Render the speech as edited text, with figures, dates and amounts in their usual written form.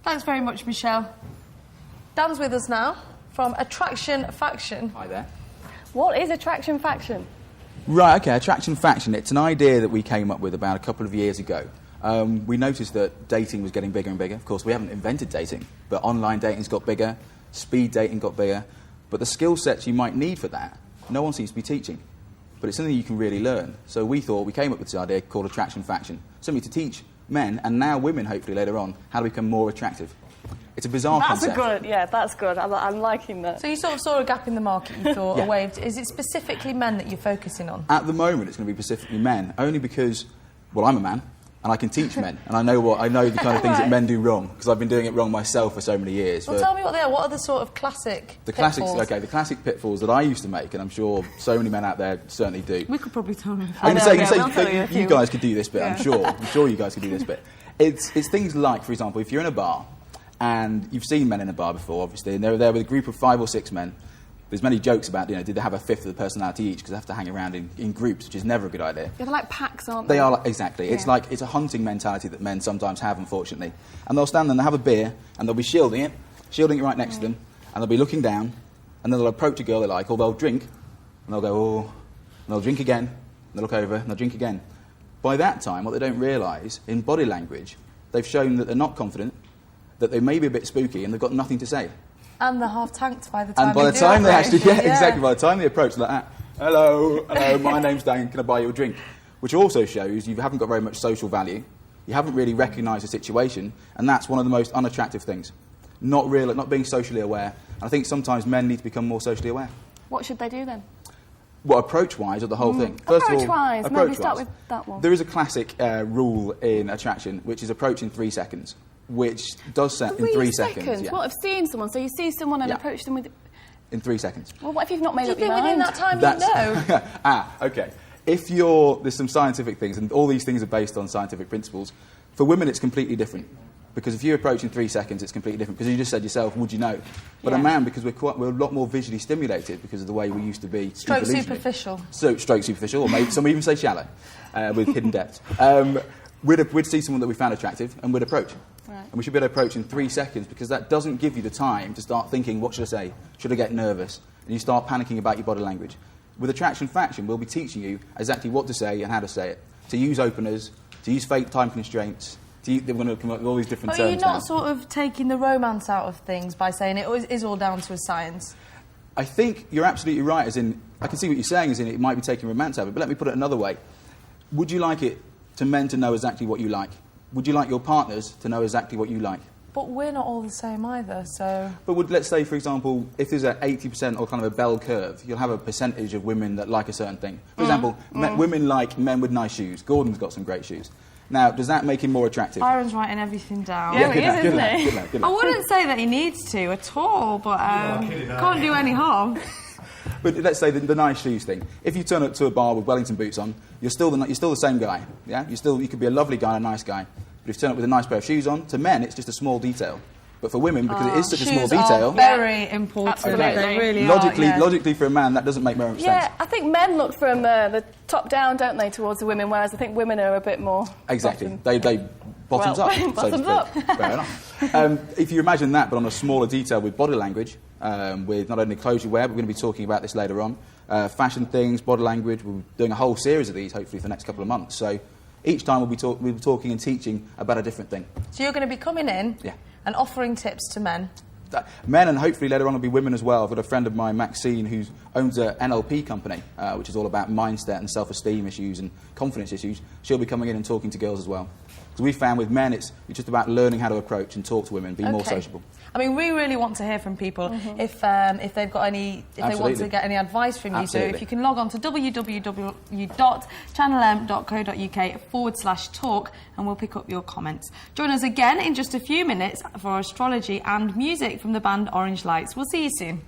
Thanks very much, Michelle. Dan's with us now from Attraction Faction. Hi there. What is Attraction Faction? Right, okay, Attraction Faction. It's an idea that we came up with about a couple of years ago. We noticed that dating was getting bigger and bigger. Of course, we haven't invented dating, but online dating's got bigger, speed dating got bigger, but the skill sets you might need for that, no one seems to be teaching. But it's something you can really learn. So we came up with this idea called Attraction Faction, something to teach men, and now women, hopefully later on, how to become more attractive. It's a bizarre concept. That's good. I'm liking that. So you sort of saw a gap in the market, you thought, a wave. Is it specifically men that you're focusing on? At the moment, it's going to be specifically men, only because, well, I'm a man, and I can teach men, and I know the kind of things that men do wrong, because I've been doing it wrong myself for so many years. Well, tell me what they are. What are the sort of classic pitfalls? The classic pitfalls that I used to make, and I'm sure so many men out there certainly do. We could probably tell them. You guys could do this bit, I'm sure. I'm sure you guys could do this bit. It's things like, for example, if you're in a bar, and you've seen men in a bar before, obviously, and they're there with a group of 5 or 6 men. There's many jokes about, did they have a fifth of the personality each, because they have to hang around in groups, which is never a good idea. Yeah, they're like packs, aren't they? They are, exactly. Yeah. It's a hunting mentality that men sometimes have, unfortunately. And they'll stand there and they'll have a beer, and they'll be shielding it right next to them, and they'll be looking down, and then they'll approach a girl they like, or they'll drink, and they'll go, oh, and they'll drink again, and they'll look over, and they'll drink again. By that time, what they don't realise, in body language, they've shown that they're not confident, that they may be a bit spooky, and they've got nothing to say. And they're half tanked by the time And by the time they actually, exactly, by the time they approach, they're like, hello, my name's Dan, can I buy you a drink? Which also shows you haven't got very much social value, you haven't really recognised the situation, and that's one of the most unattractive things. Not being socially aware. And I think sometimes men need to become more socially aware. What should they do then? Well, approach-wise, or the whole thing? Approach-wise, maybe start with that one. There is a classic rule in attraction, which is approach in 3 seconds. Which does set in 3 seconds. Yeah. What, of seeing someone? So you see someone and approach them with... In 3 seconds. Well, what if you've not made up your mind? Do you think within that time you know? Okay. There's some scientific things, and all these things are based on scientific principles. For women, it's completely different. Because if you approach in 3 seconds, it's completely different. Because you just said yourself, would you know? But a man, because we're a lot more visually stimulated because of the way we used to be. Stroke superficial. So, stroke superficial, or maybe some even say shallow, with hidden depth. We'd see someone that we found attractive, and we'd approach. Right. And we should be able to approach in 3 seconds, because that doesn't give you the time to start thinking, what should I say? Should I get nervous? And you start panicking about your body language. With Attraction Faction, we'll be teaching you exactly what to say and how to say it. To use openers, to use fake time constraints. We're going to come up with all these different terms. But you're not sort of taking the romance out of things by saying it is all down to a science. I think you're absolutely right, as in, I can see what you're saying, as in it might be taking romance out of it, but let me put it another way. Would you like it to men to know exactly what you like? Would you like your partners to know exactly what you like? But we're not all the same either, so... But let's say, for example, if there's an 80% or kind of a bell curve, you'll have a percentage of women that like a certain thing. For example, women like men with nice shoes. Gordon's got some great shoes. Now, does that make him more attractive? Byron's writing everything down. Yeah, he is, isn't he? Good luck. I wouldn't say that he needs to at all, but can't do any harm. But let's say the nice shoes thing. If you turn up to a bar with Wellington boots on, you're still the same guy. Yeah, you could be a lovely guy and a nice guy. But if you turn up with a nice pair of shoes on, to men it's just a small detail. But for women, because it is such a small detail, are very important. Absolutely. They really logically for a man, that doesn't make very much sense. Yeah, I think men look from the top down, don't they, towards the women, whereas I think women are a bit more... Exactly. They bottoms up, so to speak. Fair enough. If you imagine that, but on a smaller detail with body language, with not only clothes you wear, but we're going to be talking about this later on, fashion things, body language. We're doing a whole series of these, hopefully, for the next couple of months. So each time we'll be talking and teaching about a different thing. So you're going to be coming in and offering tips to men? Men, and hopefully later on will be women as well. I've got a friend of mine, Maxine, who owns an NLP company, which is all about mindset and self-esteem issues and confidence issues. She'll be coming in and talking to girls as well. Because we found with men, it's just about learning how to approach and talk to women, be more sociable. I mean, we really want to hear from people if they've got any, if they want to get any advice from you. So if you can log on to www.channelm.co.uk/talk and we'll pick up your comments. Join us again in just a few minutes for astrology and music from the band Orange Lights. We'll see you soon.